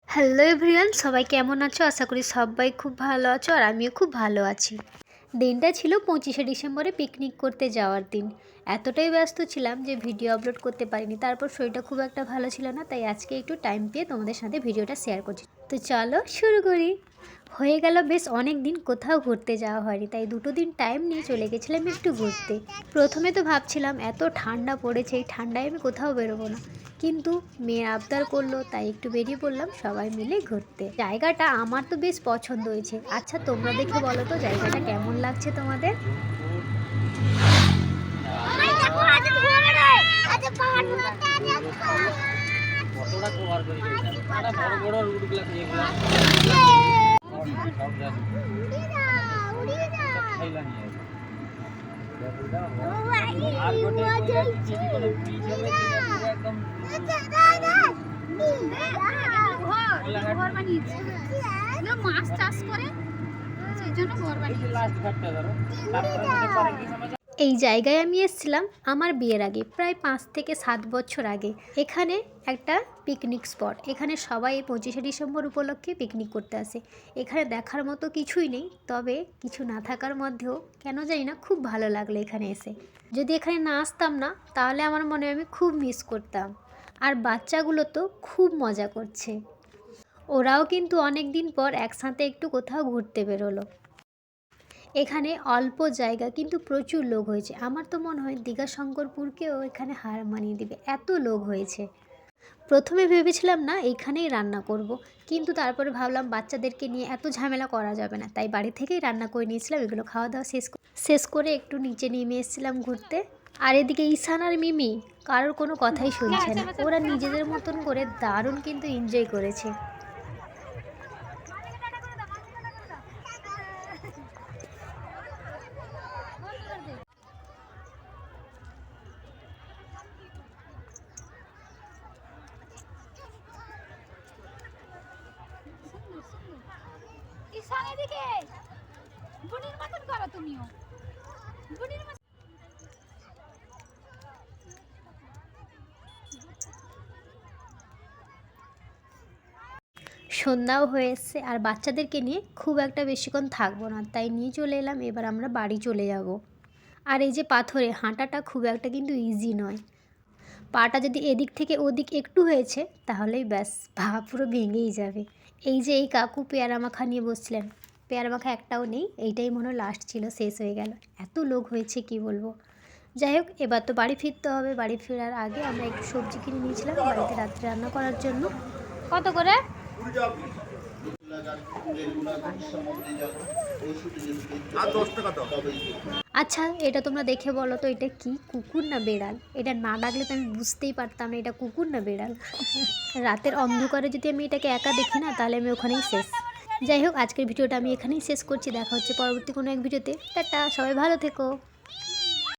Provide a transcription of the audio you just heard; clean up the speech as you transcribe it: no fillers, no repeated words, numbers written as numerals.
Hello everyone, সবাই কেমন আছো? আশা করি সবাই খুব ভালো আছো আর আমিও খুব ভালো আছি। দিনটা ছিল 25শে ডিসেম্বরে পিকনিক করতে যাওয়ার দিন। এতটাই ব্যস্ত ছিলাম যে ভিডিও আপলোড করতে পারিনি। তারপর শরীরটা খুব একটা ভালো ছিল না, তাই আজকে একটু টাইম পেয়ে তোমাদের সাথে ভিডিওটা শেয়ার করছি। তো চলো শুরু করি। হয়ে গেল বেশ অনেক দিন কোথাও ঘুরতে যাওয়া হয়নি, তাই 2 দিন টাইম নিয়ে চলে গেছিলাম একটু ঘুরতে। প্রথমে তো ভাবছিলাম এত ঠান্ডা পড়েছে, এই ঠান্ডায় আমি কোথাও বেরোবো না, কিন্তু মেয়ে আবদার করলো তাই একটু বেরিয়ে পড়লাম সবাই মিলে ঘুরতে। জায়গাটা আমার তো বেশ পছন্দ হয়েছে। আচ্ছা তোমরা দেখে বলো তো জায়গাটা কেমন লাগছে তোমাদের? মাছ চাষ করে সেই জন্য ঘর বানিয়েছে। এই জায়গায় আমি এসেছিলাম আমার বিয়ের আগে, প্রায় 5 থেকে 7 বছর আগে। এখানে একটা পিকনিক স্পট, এখানে সবাই 25শে ডিসেম্বর উপলক্ষে পিকনিক করতে আসে। এখানে দেখার মতো কিছুই নেই, তবে কিছু না থাকার মধ্যেও কেন জানি না খুব ভালো লাগলো এখানে এসে। যদি এখানে না আসতাম না তাহলে আমার মনে হয় আমি খুব মিস করতাম। আর বাচ্চাগুলো তো খুব মজা করছে, ওরাও কিন্তু অনেক দিন পর একসাথে একটু কোথাও ঘুরতে বেরোলো। এখানে অল্প জায়গা কিন্তু প্রচুর লোক হয়েছে। আমার তো মনে হয় দীঘা শঙ্করপুরকেও এখানে হার মানিয়ে দিবে, এত লোক হয়েছে। প্রথমে ভেবেছিলাম না এইখানেই রান্না করব, কিন্তু তারপরে ভাবলাম বাচ্চাদেরকে নিয়ে এত ঝামেলা করা যাবে না, তাই বাড়ি থেকেই রান্না করে নিয়েছিলাম। এগুলো খাওয়া দাওয়া শেষ করে একটু নিচে নেমে এসেছিলাম ঘুরতে। আর এদিকে ঈশান আর মিমি কারোর কোনো কথাই শুনছে না, ওরা নিজেদের মতন করে দারুণ কিন্তু এনজয় করেছে। ঈশানের দিকে বুনির মতন করো তুমিও, বুনির মতন। সন্ধ্যাও হয়ে এসছে আর বাচ্চাদেরকে নিয়ে খুব একটা বেশিক্ষণ থাকবো না, তাই নিয়ে চলে এলাম। এবার আমরা বাড়ি চলে যাব। আর এই যে পাথরে হাঁটাটা খুব একটা কিন্তু ইজি নয়, পাটা যদি এদিক থেকে ওদিক একটু হয়েছে তাহলেই ব্যাস পা পুরো ভেঙেই যাবে। এই যে এই কাকু পেয়ারা মাখা নিয়ে বসছিলেন, পেয়ারা মাখা একটাও নেই, এইটাই মনে হয় লাস্ট ছিল, শেষ হয়ে গেল। এত লোক হয়েছে কি বলবো। যাই হোক, এবার তো বাড়ি ফিরতে হবে। বাড়ি ফেরার আগে আমরা একটু সবজি কিনে নিয়েছিলাম বাড়িতে রাত্রে রান্না করার জন্য। কত করে? আচ্ছা এটা তোমরা দেখে বলো তো, এটা কি কুকুর না বেড়াল? এটা না ডাকলে তো আমি বুঝতেই পারতাম না এটা কুকুর না বেড়াল। রাতের অন্ধকারে যদি আমি এটাকে একা দেখি না তাহলে আমি ওখানেই শেষ। যাই হোক, আজকের ভিডিওটা আমি এখানেই শেষ করছি। দেখা হচ্ছে পরবর্তী কোনো এক ভিডিওতে। টাটা, সবাই ভালো থেকো।